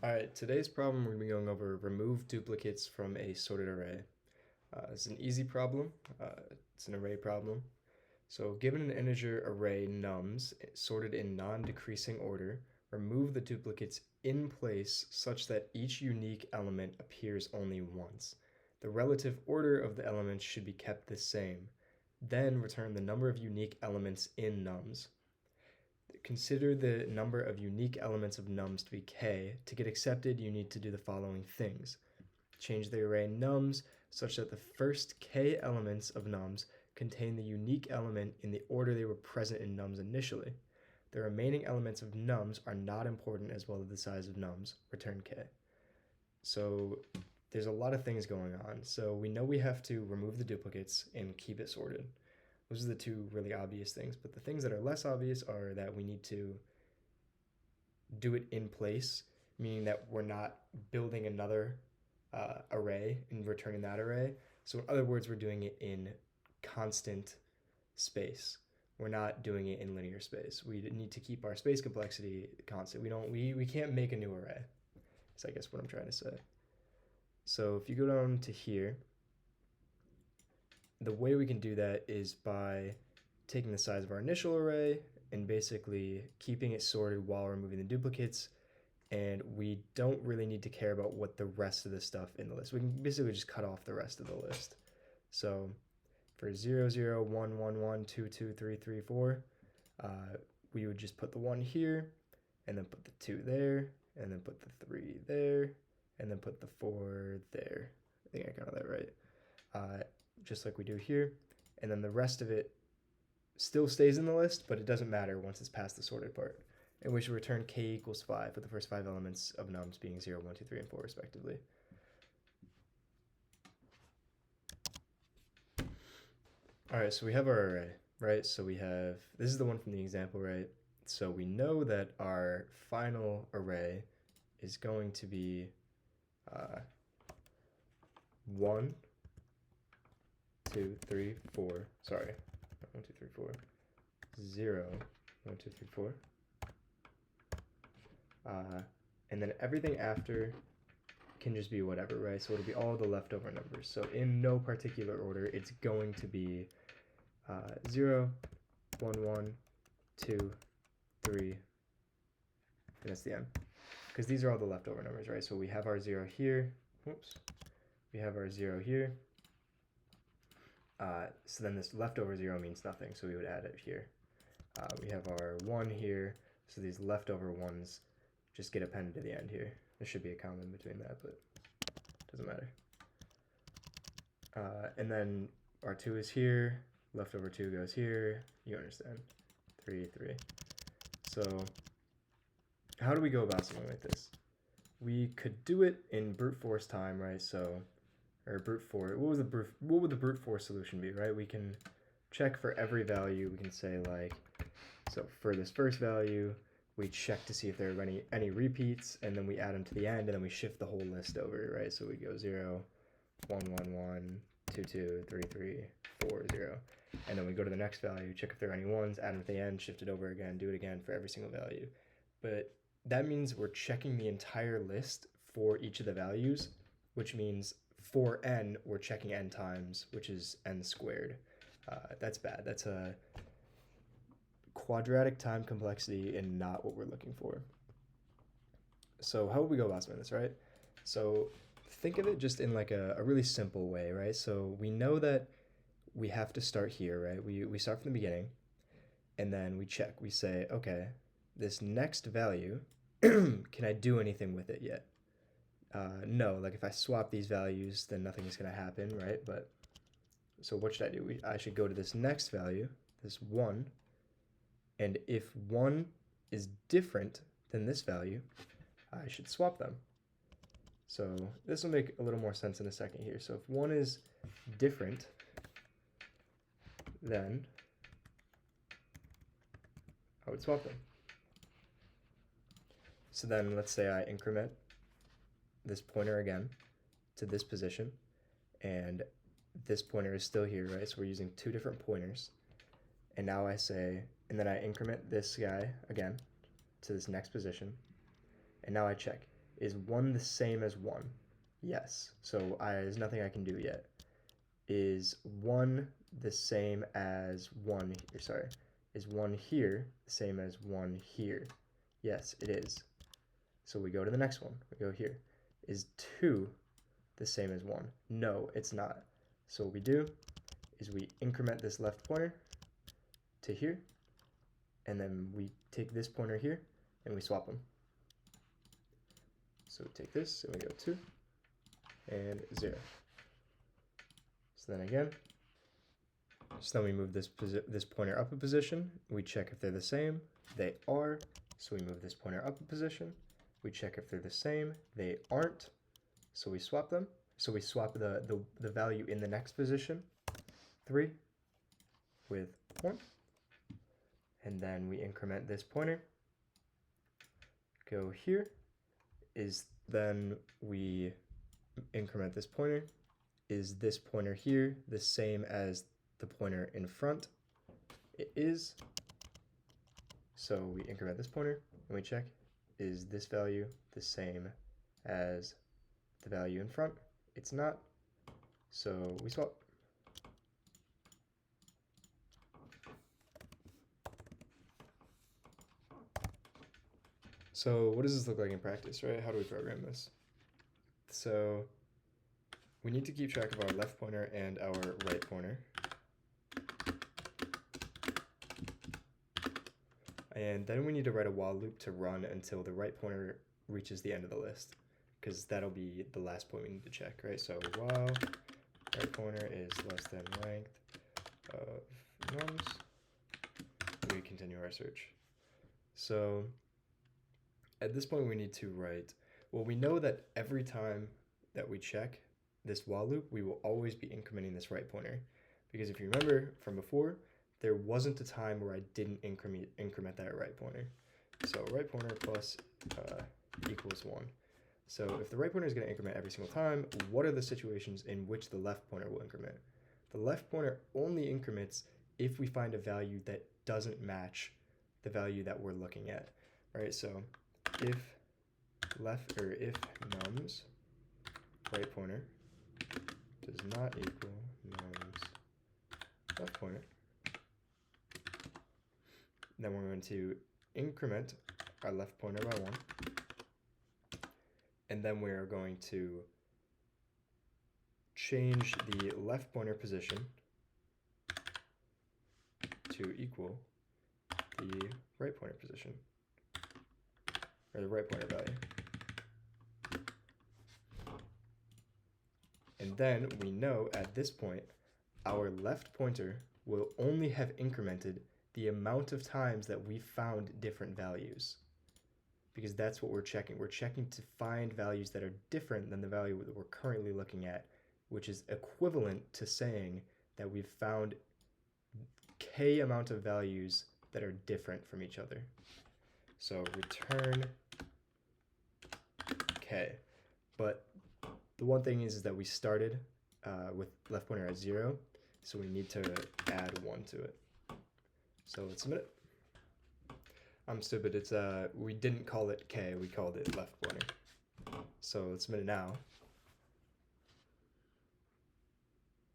All right, today's problem we're going to be going over remove duplicates from a sorted array. It's an easy problem. It's an array problem. So given an integer array nums sorted in non-decreasing order, remove the duplicates in place such that each unique element appears only once. The relative order of the elements should be kept the same. Then return the number of unique elements in nums. Consider the number of unique elements of nums to be k. To get accepted, you need to do the following things. Change the array nums such that the first k elements of nums contain the unique element in the order they were present in nums initially. The remaining elements of nums are not important as well as the size of nums. Return k. So there's a lot of things going on. So we know we have to remove the duplicates and keep it sorted. Those are the two really obvious things. But the things that are less obvious are that we need to do it in place, meaning that we're not building another array and returning that array. So in other words, we're doing it in constant space. We're not doing it in linear space. We need to keep our space complexity constant. We can't make a new array. That's I guess what I'm trying to say. So if you go down to here, the way we can do that is by taking the size of our initial array and basically keeping it sorted while removing the duplicates. And we don't really need to care about what the rest of the stuff in the list. We can basically just cut off the rest of the list. So for 0, 0, 1, 1, 1, 2, 2, 3, 3, 4, we would just put the 1 here, and then put the 2 there, and then put the 3 there, and then put the 4 there. I think I got that right. Just like we do here. And then the rest of it still stays in the list, but it doesn't matter once it's past the sorted part. And we should return k equals 5 with the first 5 elements of nums being 0, 1, 2, 3, and 4 respectively. All right, so we have our array, right? So we have, this is the one from the example, right? So we know that our final array is going to be 1, 2, 3, 4, sorry, 1, 2, 3, 4, 0, 1, 2, 3, 4. And then everything after can just be whatever, right? So it'll be all the leftover numbers. So in no particular order, it's going to be 0, 1, 1, 2, 3, and that's the end. Because these are all the leftover numbers, right? So we have our 0 here. Whoops. We have our 0 here. So then this leftover 0 means nothing, so we would add it here. We have our 1 here, so these leftover ones just get appended to the end here. There should be a comma in between that, but it doesn't matter. And then our 2 is here, leftover 2 goes here, you understand. 3, 3. So how do we go about something like this? We could do it in brute force time, right? So, or brute force, what would the brute force solution be, right? We can check for every value. We can say like, so for this first value, we check to see if there are any repeats, and then we add them to the end, and then we shift the whole list over, right? So we go 0, 1, 1, 1, 2, 2, 3, 3, 4, 0. And then we go to the next value, check if there are any ones, add them to the end, shift it over again, do it again for every single value. But that means we're checking the entire list for each of the values, which means for n, we're checking n times, which is n squared. That's bad. That's a quadratic time complexity and not what we're looking for. So how would we go about something this, right? So think of it just in like a really simple way, right? So we know that we have to start here, right? We start from the beginning, and then we check. We say, okay, this next value, can I do anything with it yet? No, like if I swap these values, then nothing is going to happen, right? But so what should I do? I should go to this next value, this 1, and if 1 is different than this value, I should swap them. So this will make a little more sense in a second here. So if 1 is different, then I would swap them. So then let's say I increment this pointer again to this position, and this pointer is still here, right? So we're using 2 different pointers. And now I say, and then I increment this guy again to this next position, and now I check. Is 1 the same as 1? Yes. So there's nothing I can do yet. Is 1 the same as 1 here? Sorry. Is 1 here the same as 1 here? Yes, it is. So we go to the next one. We go here. Is 2 the same as 1? No, it's not. So what we do is we increment this left pointer to here, and then we take this pointer here, and we swap them. So we take this, and we go 2, and 0. So then again, so then we move this pointer up a position. We check if they're the same. They are. So we move this pointer up a position. We check if they're the same. They aren't. So we swap them. So we swap the value in the next position, 3, with 1. And then we increment this pointer. Go here. Then we increment this pointer. Is this pointer here the same as the pointer in front? It is. So we increment this pointer and we check, is this value the same as the value in front? It's not. So we swap. So what does this look like in practice, right? How do we program this? So we need to keep track of our left pointer and our right pointer. And then we need to write a while loop to run until the right pointer reaches the end of the list, because that'll be the last point we need to check, right? So while right pointer is less than length of nums, we continue our search. So at this point we need to write, well, we know that every time that we check this while loop, we will always be incrementing this right pointer, because if you remember from before, there wasn't a time where I didn't increment that right pointer. So right pointer plus equals 1. So if the right pointer is going to increment every single time, what are the situations in which the left pointer will increment? The left pointer only increments if we find a value that doesn't match the value that we're looking at, right? So if nums right pointer does not equal nums left pointer, then we're going to increment our left pointer by 1, and then we are going to change the left pointer position to equal the right pointer position, or the right pointer value. And then we know at this point, our left pointer will only have incremented the amount of times that we found different values, because that's what we're checking. We're checking to find values that are different than the value that we're currently looking at, which is equivalent to saying that we've found k amount of values that are different from each other. So return k. But the one thing is that we started with left pointer at 0, so we need to add 1 to it. So let's submit it. I'm stupid. It's we didn't call it k, we called it left pointer. So let's submit it now.